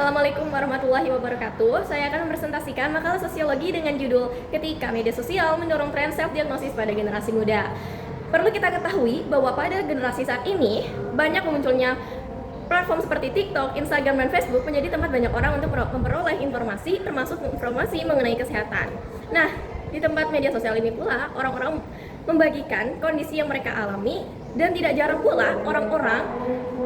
Assalamualaikum warahmatullahi wabarakatuh. Saya akan mempresentasikan makalah sosiologi dengan judul Ketika Media Sosial Mendorong Tren Self-Diagnosis pada Generasi Muda. Perlu kita ketahui bahwa pada generasi saat ini banyak munculnya platform seperti TikTok, Instagram, dan Facebook menjadi tempat banyak orang untuk memperoleh informasi, termasuk informasi mengenai kesehatan. Nah, di tempat media sosial ini pula orang-orang membagikan kondisi yang mereka alami, dan tidak jarang pula orang-orang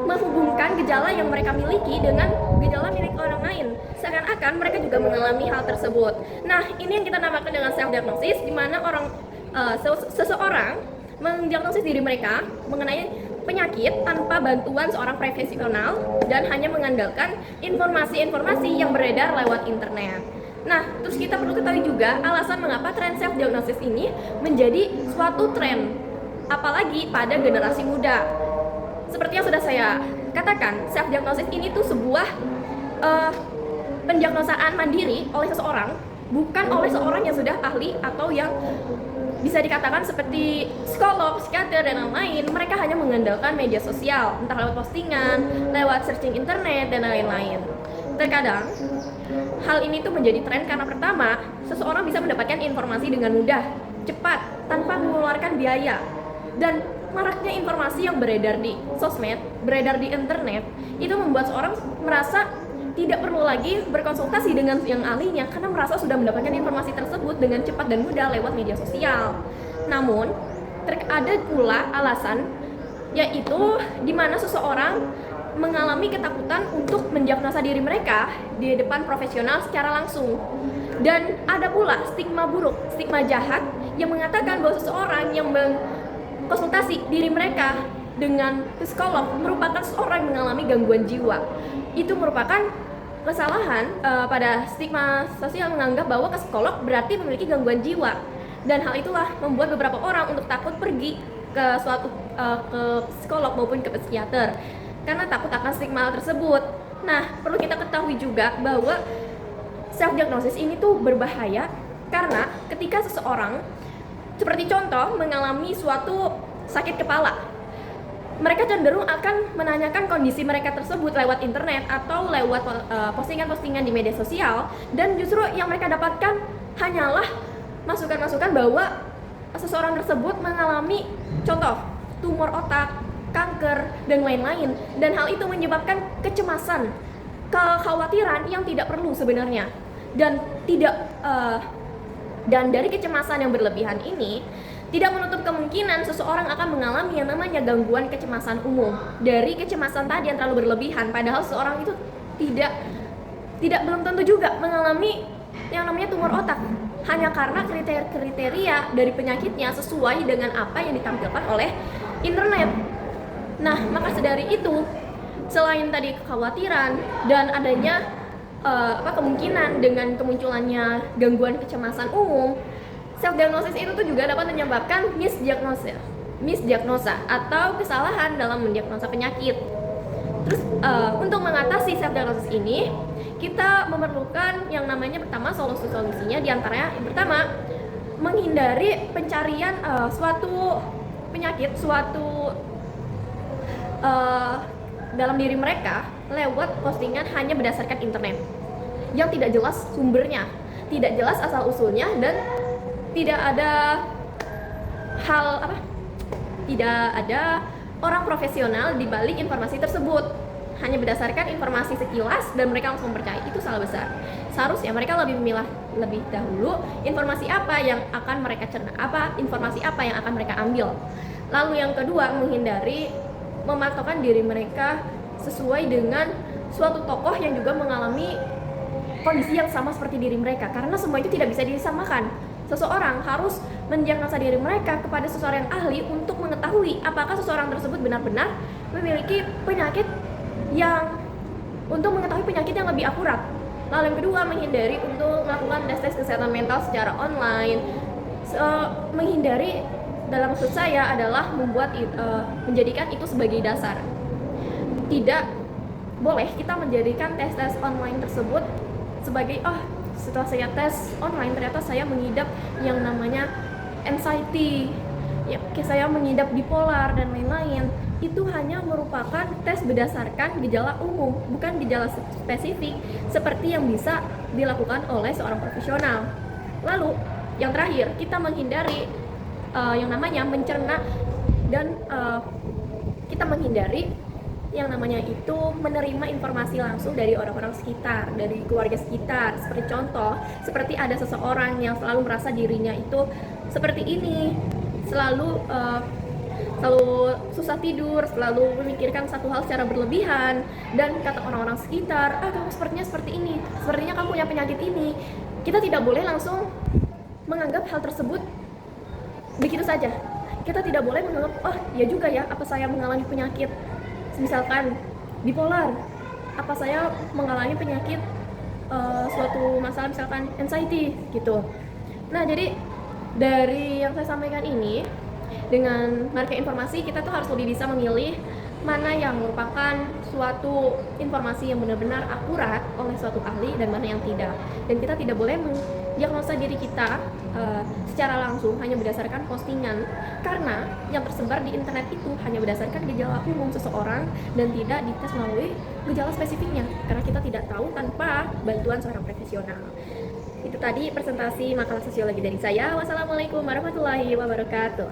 menghubungkan gejala yang mereka miliki dengan gejala milik orang lain, seakan-akan mereka juga mengalami hal tersebut. Nah, ini yang kita namakan dengan self-diagnosis, di mana seseorang mendiagnosis diri mereka mengenai penyakit tanpa bantuan seorang profesional dan hanya mengandalkan informasi-informasi yang beredar lewat internet. Nah, terus kita perlu ketahui juga alasan mengapa tren self-diagnosis ini menjadi suatu tren, apalagi pada generasi muda. Seperti yang sudah saya katakan, self-diagnosis ini tuh sebuah pendiagnosaan mandiri oleh seseorang, bukan oleh seorang yang sudah ahli atau yang bisa dikatakan seperti psikolog, psikiater, dan lain-lain. Mereka hanya mengandalkan media sosial, entah lewat postingan, lewat searching internet, dan lain-lain. Terkadang, hal ini tuh menjadi tren karena pertama, seseorang bisa mendapatkan informasi dengan mudah, cepat, tanpa mengeluarkan biaya. Dan maraknya informasi yang beredar di sosmed, beredar di internet, itu membuat seorang merasa tidak perlu lagi berkonsultasi dengan yang ahlinya karena merasa sudah mendapatkan informasi tersebut dengan cepat dan mudah lewat media sosial. Namun, ada pula alasan, yaitu di mana seseorang mengalami ketakutan untuk mendiagnosa diri mereka di depan profesional secara langsung. Dan ada pula stigma buruk, stigma jahat yang mengatakan bahwa seseorang yang mengkonsultasi diri mereka dengan psikolog merupakan seorang yang mengalami gangguan jiwa. Itu merupakan kesalahan pada stigma sosial menganggap bahwa ke psikolog berarti memiliki gangguan jiwa. Dan hal itulah membuat beberapa orang untuk takut pergi ke ke psikolog maupun ke psikiater karena takut akan stigma tersebut. Nah, perlu kita ketahui juga bahwa self-diagnosis ini tuh berbahaya karena ketika seseorang, seperti contoh, mengalami suatu sakit kepala, mereka cenderung akan menanyakan kondisi mereka tersebut lewat internet atau lewat postingan-postingan di media sosial, dan justru yang mereka dapatkan hanyalah masukan-masukan bahwa seseorang tersebut mengalami contoh tumor otak, kanker, dan lain-lain. Dan hal itu menyebabkan kecemasan, kekhawatiran yang tidak perlu sebenarnya. Dan dari kecemasan yang berlebihan ini tidak menutup kemungkinan seseorang akan mengalami yang namanya gangguan kecemasan umum. Dari kecemasan tadi yang terlalu berlebihan, padahal seseorang itu belum tentu juga mengalami yang namanya tumor otak, hanya karena kriteria dari penyakitnya sesuai dengan apa yang ditampilkan oleh internet. Nah, maka dari itu, selain tadi kekhawatiran dan adanya kemungkinan dengan kemunculannya gangguan kecemasan umum, self-diagnosis itu tuh juga dapat menyebabkan misdiagnosa atau kesalahan dalam mendiagnosa penyakit. Terus untuk mengatasi self-diagnosis ini, kita memerlukan yang namanya pertama solusinya, diantaranya yang pertama menghindari pencarian suatu penyakit, dalam diri mereka lewat postingan hanya berdasarkan internet yang tidak jelas sumbernya, tidak jelas asal usulnya, dan tidak ada orang profesional di balik informasi tersebut, hanya berdasarkan informasi sekilas dan mereka langsung percaya. Itu salah besar. Seharusnya mereka lebih memilah lebih dahulu informasi apa yang akan mereka cerna, informasi apa yang akan mereka ambil. Lalu yang kedua, menghindari mematokkan diri mereka sesuai dengan suatu tokoh yang juga mengalami kondisi yang sama seperti diri mereka, karena semua itu tidak bisa disamakan. Seseorang harus mendiagnosa diri mereka kepada seseorang yang ahli untuk mengetahui apakah seseorang tersebut benar-benar memiliki penyakit untuk mengetahui penyakit yang lebih akurat. Lalu yang kedua, menghindari untuk melakukan tes kesehatan mental secara online. Menghindari dalam maksud saya adalah menjadikan itu sebagai dasar. Tidak boleh kita menjadikan tes online tersebut sebagai setelah saya tes online ternyata saya mengidap yang namanya anxiety, ya, saya mengidap bipolar dan lain-lain. itu hanya merupakan tes berdasarkan gejala umum, bukan gejala spesifik seperti yang bisa dilakukan oleh seorang profesional. Lalu, yang terakhir, kita menghindari yang namanya mencerna dan kita menghindari yang namanya itu menerima informasi langsung dari orang-orang sekitar, dari keluarga sekitar. Seperti contoh, seperti ada seseorang yang selalu merasa dirinya itu seperti ini, selalu susah tidur, selalu memikirkan satu hal secara berlebihan, dan kata orang-orang sekitar, kamu sepertinya seperti ini, sepertinya kamu punya penyakit ini. Kita tidak boleh langsung menganggap hal tersebut begitu saja. Kita tidak boleh menganggap, ya juga ya, apa saya mengalami penyakit misalkan bipolar, apa saya mengalami penyakit suatu masalah misalkan anxiety gitu. Nah, jadi dari yang saya sampaikan ini, dengan market informasi kita tuh harus lebih bisa memilih mana yang merupakan suatu informasi yang benar-benar akurat oleh suatu ahli dan mana yang tidak. Dan kita tidak boleh mendiagnosa diri kita secara langsung hanya berdasarkan postingan, karena yang tersebar di internet itu hanya berdasarkan gejala umum seseorang dan tidak dites melalui gejala spesifiknya, karena kita tidak tahu tanpa bantuan seorang profesional. Itu tadi presentasi makalah sosiologi dari saya. Wassalamualaikum warahmatullahi wabarakatuh.